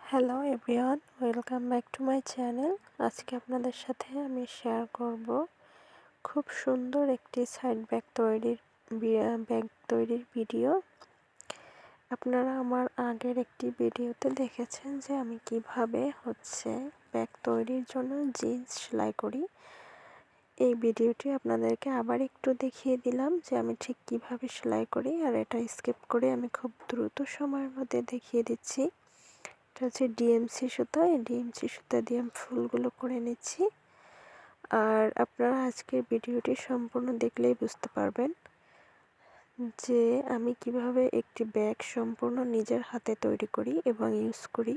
Hello everyone, welcome back to my channel. আজকে আপনাদের সাথে আমি শেয়ার করব খুব সুন্দর একটি সাইড ব্যাগ তৈরির ভিডিও। আপনারা আমার আগের একটি ভিডিওতে দেখেছেন যে আমি কিভাবে ব্যাগ তৈরির জন্য জিন্স সেলাই করি। এই ভিডিওটি আপনাদেরকে আবার একটু দেখিয়ে দিলাম যে আমি ঠিক কিভাবে সেলাই করি, আর এটা স্কিপ করে আমি খুব দ্রুত সময়ের মধ্যে দেখিয়ে দিচ্ছি। এটা হচ্ছে ডিএমসি সুতা। এই ডিএমসি সুতা দিয়ে আমি ফুলগুলো করে নিচ্ছি। আর আপনারা আজকের ভিডিওটি সম্পূর্ণ দেখলেই বুঝতে পারবেন যে আমি কিভাবে একটি ব্যাগ সম্পূর্ণ নিজের হাতে তৈরি করি এবং ইউজ করি।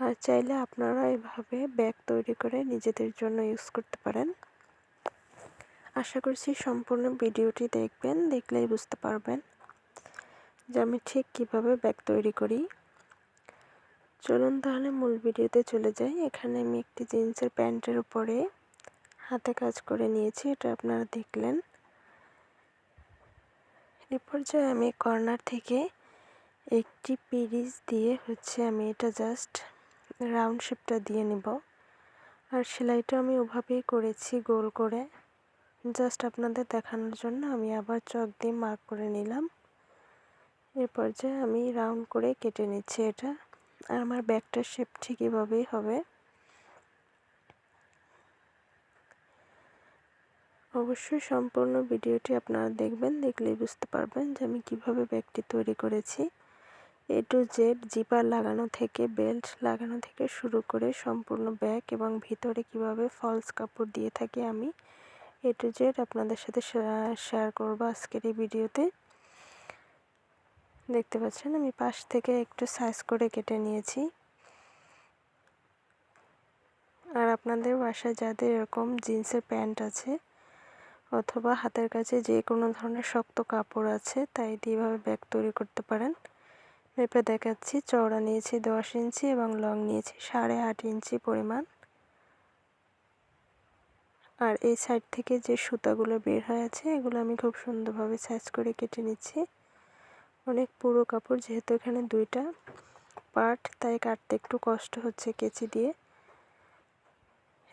আর চাইলে আপনারা এভাবে ব্যাগ তৈরি করে নিজেদের জন্য ইউজ করতে পারেন। আশা করছি সম্পূর্ণ ভিডিওটি দেখবেন, দেখলেই বুঝতে পারবেন যে আমি ঠিক কিভাবে ব্যাগ তৈরি করি। চলুন তাহলে মূল ভিডিওতে চলে যাই। এখানে আমি একটি জিন্সের প্যান্টের উপরে হাতে কাজ করে নিয়েছি, এটা আপনারা দেখলেন। এই পর্যায়ে আমি কর্নার থেকে একটি পিরিচ দিয়ে আমি এটা জাস্ট রাউন্ড শেপটা দিয়ে নিব। আর সেলাইটা আমি ওভাবেই করেছি, গোল করে। জাস্ট আপনাদের দেখানোর জন্য আমি আবার চক দিয়ে মার্ক করে নিলাম। এই পর্যায়ে আমি রাউন্ড করে কেটে নিচ্ছি এটা। আর আমার ব্যাগটার শেপ ঠিক এভাবেই হবে। অবশ্যই সম্পূর্ণ ভিডিওটি আপনারা দেখবেন, দেখলেই বুঝতে পারবেন যে আমি কিভাবে ব্যাগটি তৈরি করেছি। এ টু জেড, জিপার লাগানো থেকে বেল্ট লাগানো থেকে শুরু করে সম্পূর্ণ ব্যাগ এবং ভিতরে কিভাবে ফলস কাপড় দিয়ে থাকি আমি, এ টু জেড আপনাদের সাথে শেয়ার করব আজকের এই ভিডিওতে। দেখতে পাচ্ছেন আমি পাশ থেকে একটু সাইজ করে কেটে নিয়েছি। আর আপনাদের বাসায় যাদের এরকম জিন্সের প্যান্ট আছে অথবা হাতের কাছে যে কোনো ধরনের শক্ত কাপড় আছে, তাই দিয়ে এভাবে ব্যাগ তৈরি করতে পারেন। মেপে দেখাচ্ছি। চওড়া নিয়েছি 10 ইঞ্চি এবং লং নিয়েছি 8.5 ইঞ্চি পরিমাণ। আর এই সাইড থেকে যে সুতাগুলো বের হয়ে আছে এগুলো আমি খুব সুন্দরভাবে সাইজ করে কেটে নিচ্ছি। অনেক পুরো কাপড়, যেহেতু এখানে দুইটা পার্ট, তাই কাটতে একটু কষ্ট হচ্ছে কেচি দিয়ে।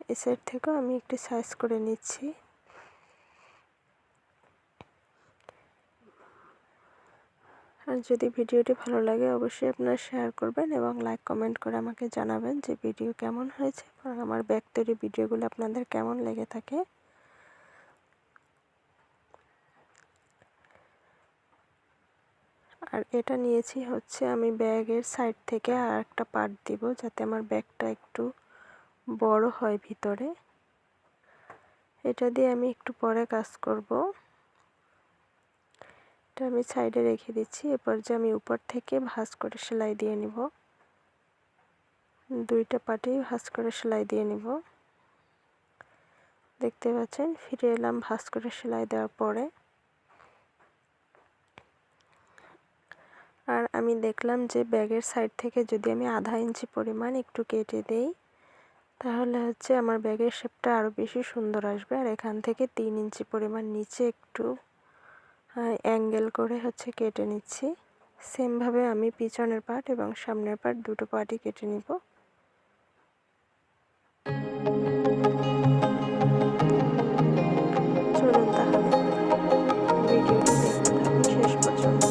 এই সাইড থেকেও আমি একটু সাইজ করে নিচ্ছি। আর যদি ভিডিওটি ভালো লাগে অবশ্যই আপনারা শেয়ার করবেন এবং লাইক কমেন্ট করে আমাকে জানাবেন যে ভিডিও কেমন হয়েছে এবং আমার ব্যাগ তৈরি ভিডিওগুলো আপনাদের কেমন লেগে থাকে। আর এটা নিয়েছি আমি ব্যাগের সাইড থেকে আর একটা পার্ট দিব, যাতে আমার ব্যাগটা একটু বড় হয় ভিতরে। এটা দিয়ে আমি একটু পরে কাজ করব। এটা আমি সাইডে রেখে দিচ্ছি। এরপর যে আমি উপর থেকে ভাঁজ করে সেলাই দিয়ে নিব। দুইটা পার্টেই ভাঁজ করে সেলাই দিয়ে নিব। দেখতে পাচ্ছেন ফিরে এলাম ভাঁজ করে সেলাই দেওয়ার পরে। আর আমি দেখলাম যে ব্যাগের সাইড থেকে যদি আমি আধা ইঞ্চি পরিমাণ একটু কেটে দেই, তাহলে আমার ব্যাগের শেপটা আরও বেশি সুন্দর আসবে। আর এখান থেকে 3 ইঞ্চি পরিমাণ নিচে একটু অ্যাঙ্গেল করে কেটে নিচ্ছি। সেমভাবে আমি পিছনের পার্ট এবং সামনের পার্ট দুটো পার্টই কেটে নিব। চলুন তাহলে ভিডিওটি দেখতে থাকুন শেষ পর্যন্ত।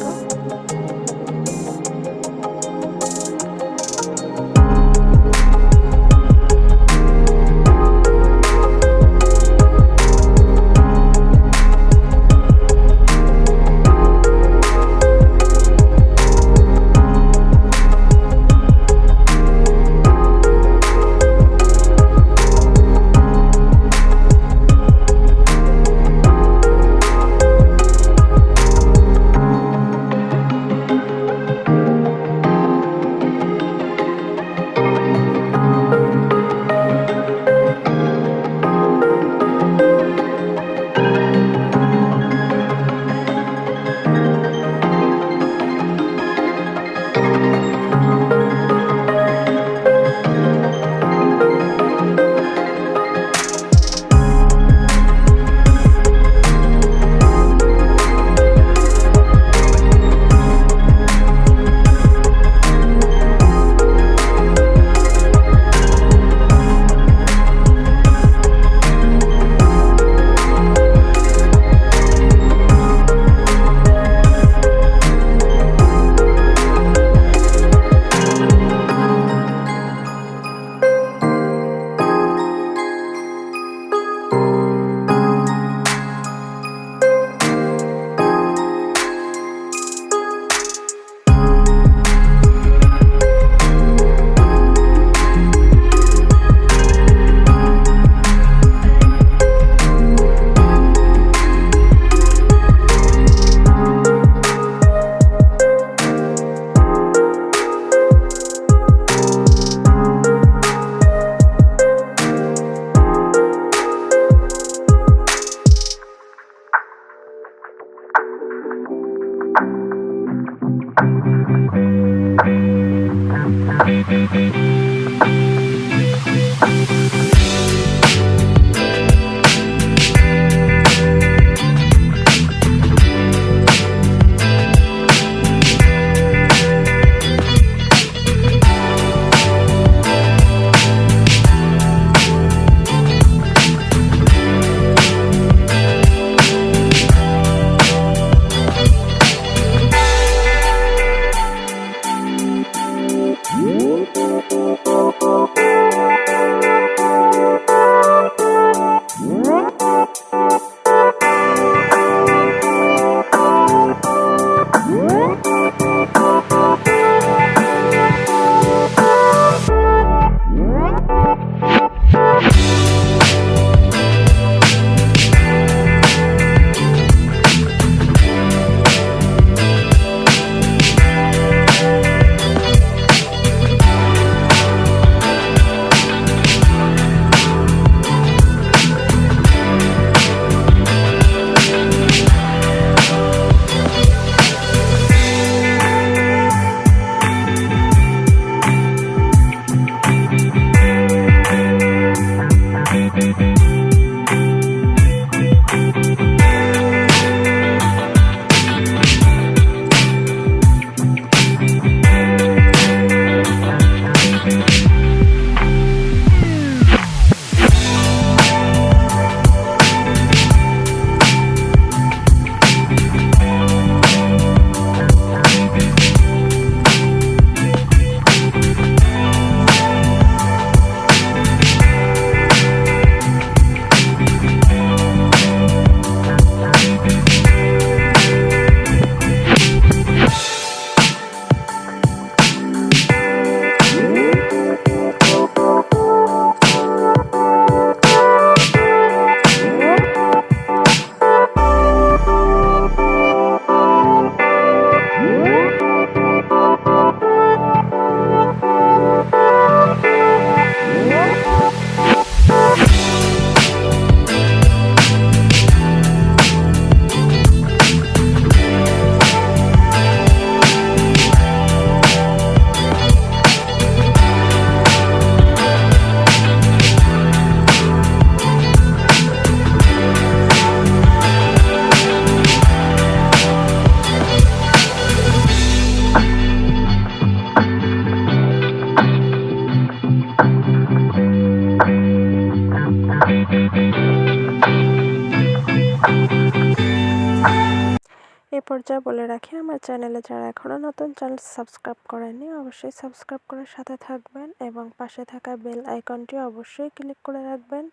এই পর্যায়ে বলে রাখি, আমার চ্যানেলে যারা এখনও নতুন, চ্যানেল সাবস্ক্রাইব করেননি অবশ্যই সাবস্ক্রাইব করে সাথে থাকবেন এবং পাশে থাকা বেল আইকনটি অবশ্যই ক্লিক করে রাখবেন,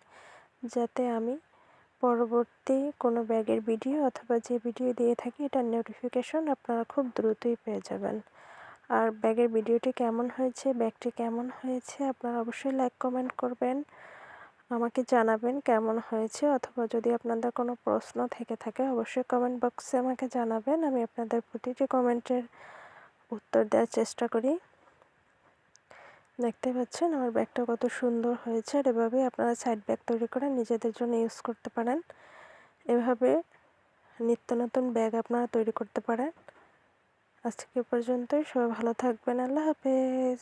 যাতে আমি পরবর্তী কোনো ব্যাগের ভিডিও অথবা যে ভিডিও দিয়ে থাকি এটার নোটিফিকেশন আপনারা খুব দ্রুতই পেয়ে যাবেন। আর ব্যাগের ভিডিওটি কেমন হয়েছে, ব্যাগটি কেমন হয়েছে আপনারা অবশ্যই লাইক কমেন্ট করবেন, আমাকে জানাবেন কেমন হয়েছে, অথবা যদি আপনাদের কোনো প্রশ্ন থেকে থাকে অবশ্যই কমেন্ট বক্সে আমাকে জানাবেন, আমি আপনাদের প্রতিটি কমেন্টের উত্তর দেওয়ার চেষ্টা করি। দেখতে পাচ্ছেন আমার ব্যাগটা কত সুন্দর হয়েছে, আর এভাবে আপনারা সাইড ব্যাগ তৈরি করে নিজেদের জন্য ইউজ করতে পারেন। এভাবে নিত্য নতুন ব্যাগ আপনারা তৈরি করতে পারেন। আজকে পর্যন্তই, সবাই ভালো থাকবেন, আল্লাহ হাফেজ।